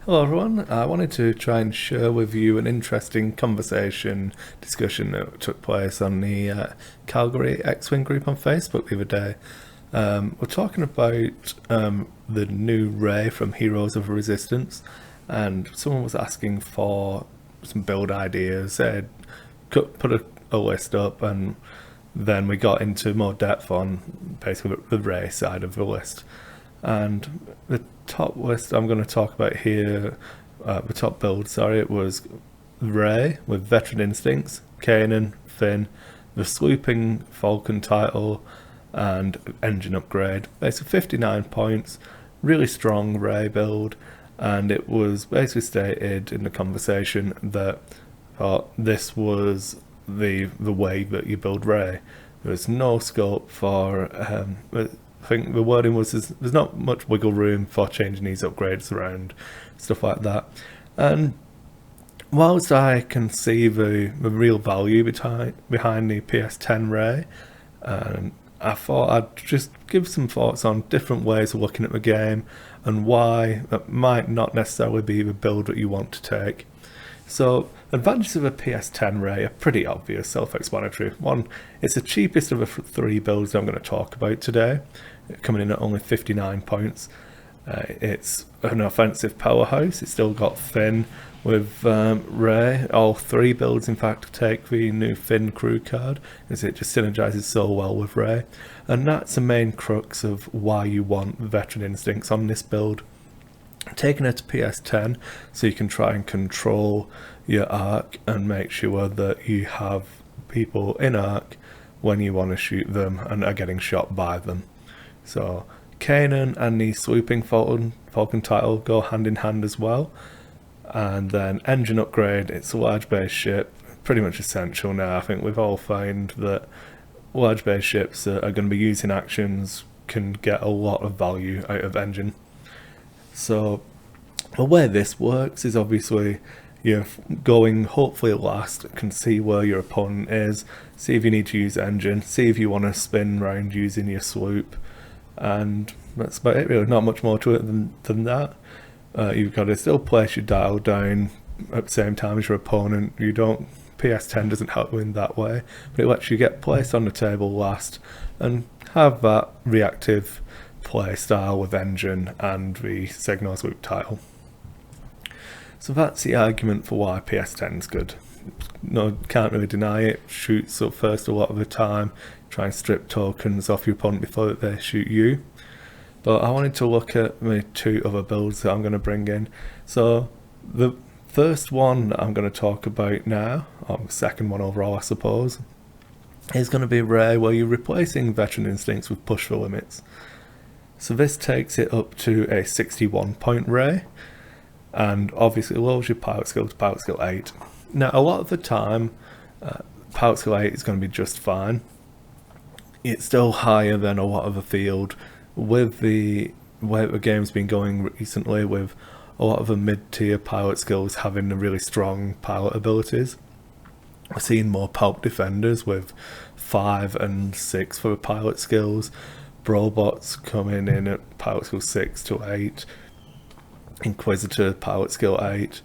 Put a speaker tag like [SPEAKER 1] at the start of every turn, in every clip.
[SPEAKER 1] Hello, everyone. I wanted to try and share with you an interesting discussion that took place on the Calgary X-Wing group on Facebook the other day. We're talking about the new Rey from Heroes of Resistance, and someone was asking for some build ideas. They put a list up, and then we got into more depth on basically the Rey side of the list. And the top list I'm going to talk about here, the top build, sorry, it was Rey with Veteran Instincts, Kanan, Finn, the Swooping Falcon title, and engine upgrade. Basically 59 points, really strong Rey build, and it was basically stated in the conversation that this was the way that you build Rey. There was no scope for I think the wording was there's not much wiggle room for changing these upgrades around, stuff like that. And whilst I can see the real value behind the PS10 Rey, I thought I'd just give some thoughts on different ways of looking at the game and why that might not necessarily be the build that you want to take. So, advantages of a PS10 Rey are pretty obvious, self-explanatory. One, it's the cheapest of the three builds I'm going to talk about today, coming in at only 59 points. It's an offensive powerhouse. It's still got Finn with Rey. All three builds, in fact, take the new Finn crew card, as it just synergizes so well with Rey. And that's the main crux of why you want Veteran Instincts on this build. Taking it to PS10 so you can try and control your arc and make sure that you have people in arc when you want to shoot them and are getting shot by them. So Kanan and the Swooping Falcon title go hand in hand as well. And then engine upgrade, it's a large base ship, pretty much essential now. I think we've all found that large base ships that are going to be using actions can get a lot of value out of engine. So the way this works is obviously you're going hopefully last, can see where your opponent is, see if you need to use engine, see if you want to spin round using your swoop, and that's about it really, not much more to it than that. You've got to still place your dial down at the same time as your opponent. PS10 doesn't help you in that way, but it lets you get placed on the table last and have that reactive play style with engine and the signal swoop title. So that's the argument for why PS10 is good. No, can't really deny it. Shoots up first a lot of the time, try and strip tokens off your opponent before they shoot you. But I wanted to look at the two other builds that I'm going to bring in. So the first one that I'm going to talk about now, or the second one overall I suppose, is going to be Rey, where you're replacing Veteran Instincts with Push for Limits. So this takes it up to a 61 point Rey, and obviously lowers your pilot skill to pilot skill 8. Now a lot of the time, pilot skill 8 is going to be just fine. It's still higher than a lot of the field, with the way the game's been going recently, with a lot of the mid-tier pilot skills having the really strong pilot abilities. We're seeing more Palp defenders with 5 and 6 for the pilot skills, Brobots coming in at pilot skill 6 to 8, Inquisitor pilot skill 8.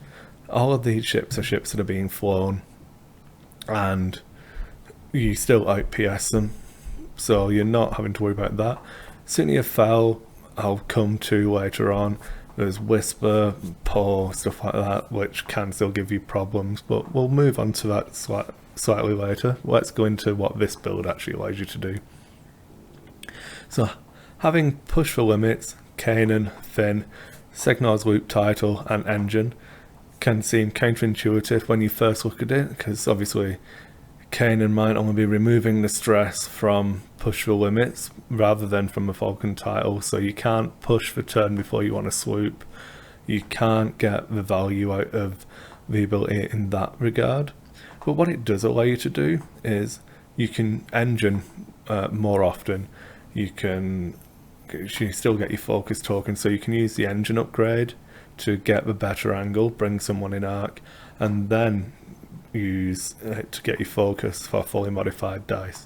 [SPEAKER 1] All of these ships are ships that are being flown, and you still out PS them, so you're not having to worry about that. Senior Fell, I'll come to later on. There's Whisper, Paw, stuff like that, which can still give you problems, but we'll move on to that slightly later. Let's go into what this build actually allows you to do. So, having Push for Limits, Kanan, Finn, Signal's Loop title, and engine can seem counterintuitive when you first look at it, because obviously Kanan might only be removing the stress from Push for Limits rather than from a Falcon title, so you can't push for turn before you want to swoop. You can't get the value out of the ability in that regard. But what it does allow you to do is you can engine more often. You still get your focus token, so you can use the engine upgrade to get the better angle, bring someone in arc, and then use it to get your focus for fully modified dice.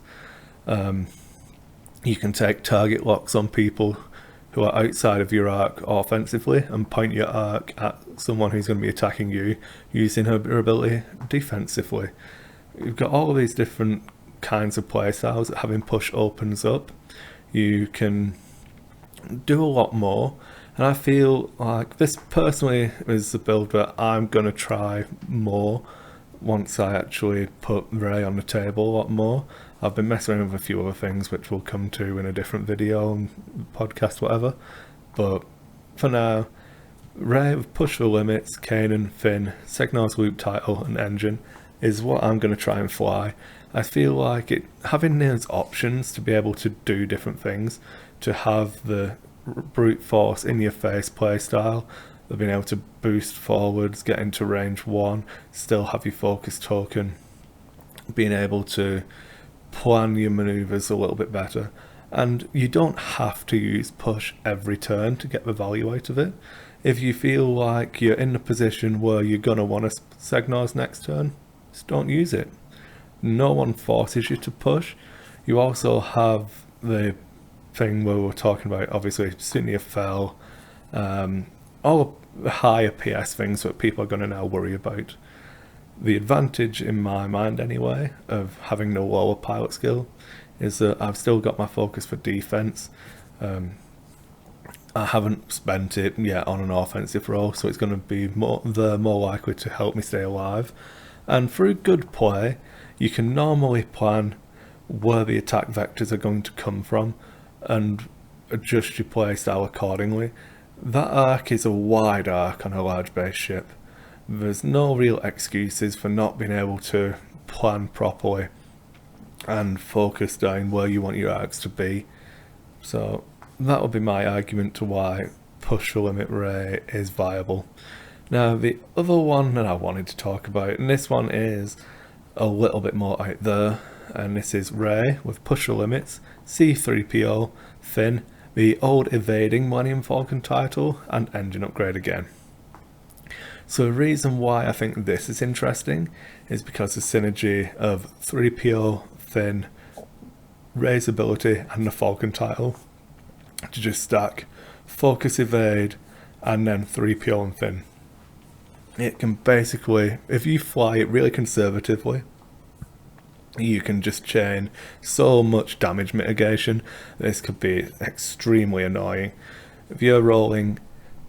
[SPEAKER 1] You can take target locks on people who are outside of your arc offensively and point your arc at someone who's going to be attacking you using her ability defensively. You've got all of these different kinds of playstyles that having push opens up. You can do a lot more, and I feel like this personally is the build that I'm going to try more once I actually put Rey on the table a lot more. I've been messing around with a few other things which we'll come to in a different video and podcast, whatever. But for now, Rey with Push the Limits, Kanan, Finn, Segnar's Loop Title and Engine is what I'm going to try and fly. I feel like having those options to be able to do different things, to have the brute force in your face playstyle, of being able to boost forwards, get into range 1, still have your focus token, being able to plan your maneuvers a little bit better. And you don't have to use push every turn to get the value out of it. If you feel like you're in a position where you're going to want to Segnar's next turn, just don't use it. No one forces you to push. You also have the thing where we're talking about, obviously, Sydney fell, all the higher PS things that people are going to now worry about. The advantage, in my mind anyway, of having the lower pilot skill is that I've still got my focus for defense. I haven't spent it yet on an offensive role, so it's going to be more likely to help me stay alive. And through good play, you can normally plan where the attack vectors are going to come from and adjust your playstyle accordingly. That arc is a wide arc on a large base ship. There's no real excuses for not being able to plan properly and focus down where you want your arcs to be. So that would be my argument to why Push the Limit Rey is viable. Now the other one that I wanted to talk about, and this one is a little bit more out there, and this is Rey with Push the Limits, C3PO, Finn, the old evading Millennium Falcon title, and engine upgrade again. So the reason why I think this is interesting is because the synergy of 3PO, Finn, Rey's ability and the Falcon title to just stack focus evade and then 3PO and Finn. It can basically, if you fly it really conservatively, you can just chain so much damage mitigation. This could be extremely annoying. If you're rolling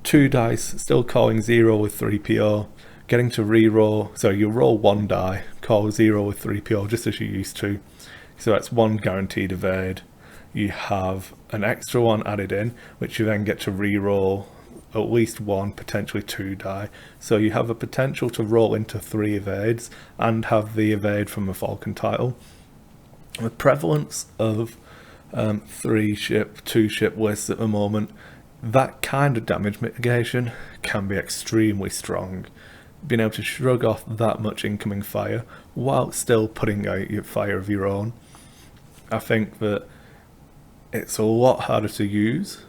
[SPEAKER 1] 2 dice, still calling 0 with 3PO, getting to re-roll, so you roll 1 die, call 0 with 3PO just as you used to, so that's 1 guaranteed evade. You have an extra 1 added in, which you then get to re-roll at least 1, potentially 2 die, so you have a potential to roll into 3 evades and have the evade from a Falcon title. The prevalence of 3-ship, 2-ship lists at the moment, that kind of damage mitigation can be extremely strong. Being able to shrug off that much incoming fire while still putting out your fire of your own. I think that it's a lot harder to use,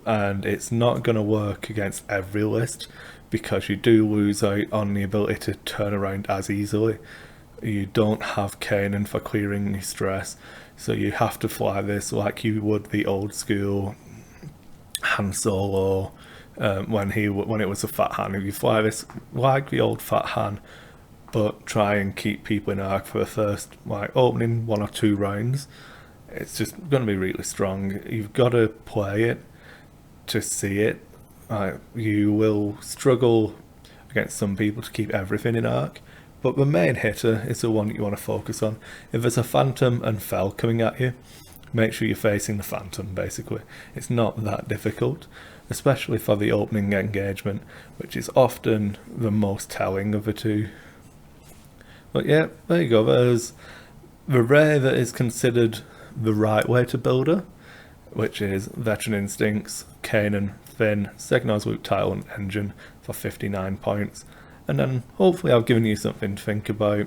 [SPEAKER 1] and it's not going to work against every list because you do lose out on the ability to turn around as easily. You don't have Kanan for clearing your stress, so you have to fly this like you would the old school Han Solo when it was a Fat Han. If you fly this like the old Fat Han, but try and keep people in arc for the first opening 1 or 2 rounds, it's just going to be really strong. You've got to play it to see it. You will struggle against some people to keep everything in arc, but the main hitter is the one that you want to focus on. If there's a Phantom and Fel coming at you, make sure you're facing the Phantom, basically. It's not that difficult, especially for the opening engagement, which is often the most telling of the two. But yeah, there you go. There's the Rey that is considered the right way to build her, which is Veteran Instincts, Kanan, Finn, Segnar's Loop Title and Engine for 59 points. And then hopefully I've given you something to think about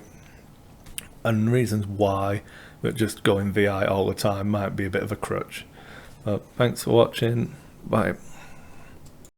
[SPEAKER 1] and reasons why that just going VI all the time might be a bit of a crutch. But thanks for watching. Bye.